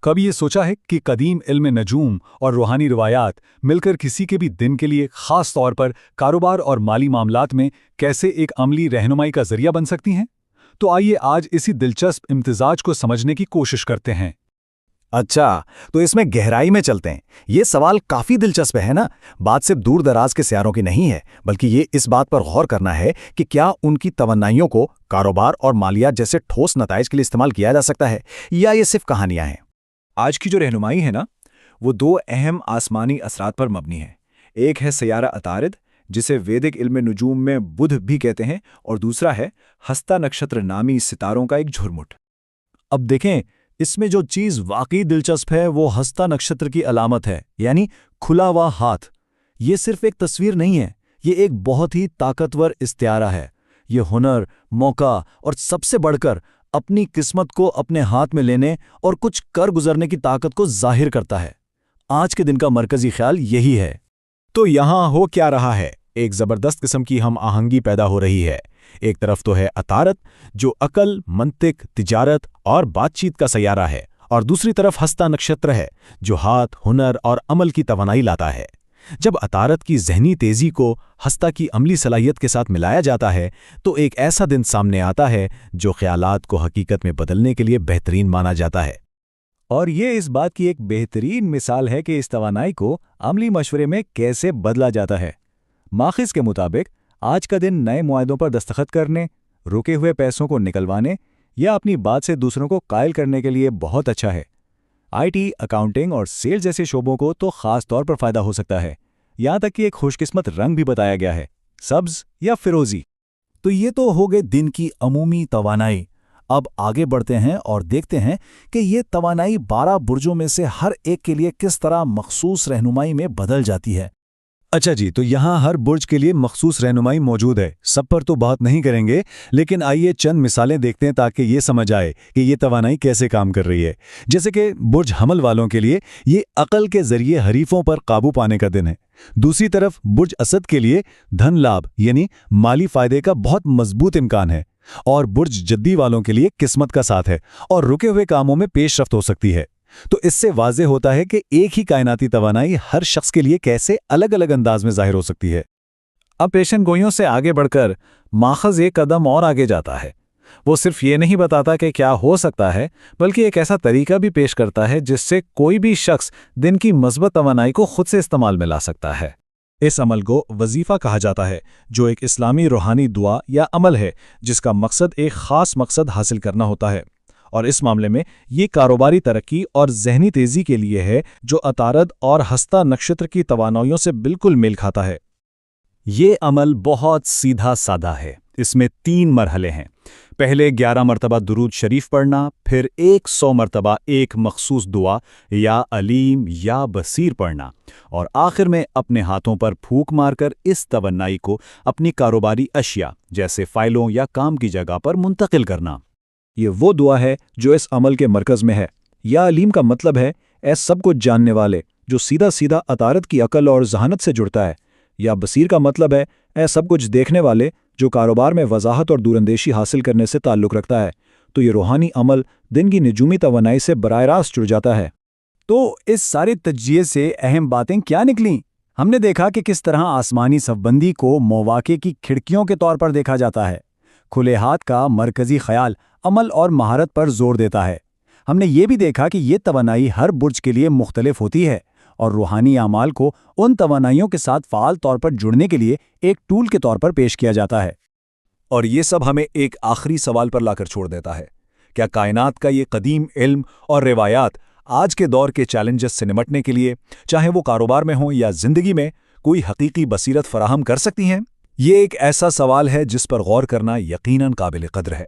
कभी ये सोचा है कि कदीम इल्म नजूम और रूहानी रिवायात मिलकर किसी के भी दिन के लिए खास तौर पर कारोबार और माली मामलात में कैसे एक अमली रहनुमाई का जरिया बन सकती हैं? तो आइए आज इसी दिलचस्प इम्तिजाज को समझने की कोशिश करते हैं। अच्छा, तो इसमें गहराई में चलते हैं। ये सवाल काफी दिलचस्प है ना। बात सिर्फ दूर दराज के सियारों की नहीं है, बल्कि ये इस बात पर गौर करना है कि क्या उनकी तवन्नाइयों को कारोबार और मालियात जैसे ठोस नताइज के लिए इस्तेमाल किया जा सकता है, या ये सिर्फ कहानियां हैं। आज की जो रहनुमाई है ना, वो दो अहम आसमानी असरात पर मबनी है। एक है सयारा अतारिद, जिसे वैदिक इल्म नुजूम में बुध भी कहते हैं, और दूसरा है हस्ता नक्षत्र नामी सितारों का एक झुरमुट। अब देखें, इसमें जो चीज वाकई दिलचस्प है वो हस्ता नक्षत्र की अलामत है, यानी खुला हुआ हाथ। ये सिर्फ एक तस्वीर नहीं है, ये एक बहुत ही ताकतवर इस्तियारा है। ये हुनर, मौका और सबसे बढ़कर अपनी किस्मत को अपने हाथ में लेने और कुछ कर गुजरने की ताकत को जाहिर करता है। आज के दिन का मरकजी ख्याल यही है। तो यहां हो क्या रहा है? एक जबरदस्त किस्म की हम आहंगी पैदा हो रही है। एक तरफ तो है अतारत, जो अकल, मंतिक, तिजारत और बातचीत का सैयारा है, और दूसरी तरफ हस्ता नक्षत्र है, जो हाथ, हुनर और अमल की तवानाई लाता है। जब अतारत की ज़हनी तेज़ी को हस्ता की अमली सलाहियत के साथ मिलाया जाता है, तो एक ऐसा दिन सामने आता है जो ख्यालात को हकीकत में बदलने के लिए बेहतरीन माना जाता है। और ये इस बात की एक बेहतरीन मिसाल है कि इस तवानाई को अमली मशवरे में कैसे बदला जाता है। माखिज के मुताबिक आज का दिन नए मुआहदों पर दस्तखत करने, रुके हुए पैसों को निकलवाने या अपनी बात से दूसरों को कायल करने के लिए बहुत अच्छा है। आईटी, अकाउंटिंग और सेल्स जैसे शोबों को तो खास तौर पर फायदा हो सकता है। यहाँ तक कि एक खुशकिस्मत रंग भी बताया गया है, सब्ज या फिरोजी। तो ये तो हो गए दिन की अमूमी तवानाई। अब आगे बढ़ते हैं और देखते हैं कि ये तवानाई 12 बुर्जों में से हर एक के लिए किस तरह मखसूस रहनुमाई में बदल जाती है। अच्छा जी, तो यहाँ हर बुर्ज के लिए मखसूस रहनुमाई मौजूद है। सब पर तो बात नहीं करेंगे, लेकिन आइए चंद मिसालें देखते हैं ताकि ये समझ आए कि ये तवानाई कैसे काम कर रही है। जैसे कि बुर्ज हमल वालों के लिए ये अकल के जरिए हरीफों पर काबू पाने का दिन है। दूसरी तरफ बुर्ज असद के लिए धन लाभ यानी माली फायदे का बहुत मजबूत इम्कान है, और बुर्ज जद्दी वालों के लिए किस्मत का साथ है और रुके हुए कामों में पेशरफ्त हो सकती है। तो इससे वाज़े होता है कि एक ही कायनाती तवानाई हर शख्स के लिए कैसे अलग अलग अंदाज में जाहिर हो सकती है। अब पेशन गोइयों से आगे बढ़कर माखज़ एक कदम और आगे जाता है। वो सिर्फ ये नहीं बताता कि क्या हो सकता है, बल्कि एक ऐसा तरीका भी पेश करता है जिससे कोई भी शख्स दिन की मस्बत तवानाई को खुद से इस्तेमाल में ला सकता है। इस अमल को वजीफ़ा कहा जाता है, जो एक इस्लामी रूहानी दुआ या अमल है जिसका मकसद एक ख़ास मकसद हासिल करना होता है। और इस मामले में ये कारोबारी तरक्की और जहनी तेज़ी के लिए है, जो अतारद और हस्ता नक्षत्र की तवानाइयों से बिल्कुल मेल खाता है। ये अमल बहुत सीधा साधा है। इसमें 3 मरहले हैं। पहले 11 मरतबा दुरूद शरीफ पढ़ना, फिर 100 मरतबा एक मखसूस दुआ या अलीम या बसीर पढ़ना, और आखिर में अपने हाथों पर फूंक मारकर इस तवन्नाई को अपनी कारोबारी अशिया जैसे फाइलों या काम की जगह पर मुंतकिल करना। ये वो दुआ है जो इस अमल के मरकज़ में है। या अलीम का मतलब है ऐ सब कुछ जानने वाले, जो सीधा सीधा अतारत की अकल और जहानत से जुड़ता है। या बसीर का मतलब है ऐ सब कुछ देखने वाले, जो कारोबार में वजाहत और दूरंदेशी हासिल करने से ताल्लुक़ रखता है। तो ये रूहानी अमल दिन की निजूमी तवानाई से बराह रास्त जुड़ जाता है। तो इस सारे तज्जिए से अहम बातें क्या निकलीं? हमने देखा कि किस तरह आसमानी सफबंदी को मौवाक़े की खिड़कियों के तौर पर देखा जाता है। खुले हाथ का मरकज़ी ख्याल अमल और महारत पर जोर देता है। हमने ये भी देखा कि ये तवानाई हर बुर्ज के लिए मुख्तलिफ होती है, और रूहानी आमाल को उन तवानाइयों के साथ फ़ाल तौर पर जुड़ने के लिए एक टूल के तौर पर पेश किया जाता है। और ये सब हमें एक आखिरी सवाल पर लाकर छोड़ देता है। क्या कायनात का ये कदीम इल्म और रिवायात आज के दौर के चैलेंजेस से निपटने के लिए, चाहे वो कारोबार में हो या ज़िंदगी में, कोई हकीकी बसीरत फराहम कर सकती हैं? ये एक ऐसा सवाल है जिस पर गौर करना यकीनन काबिल कद्र है।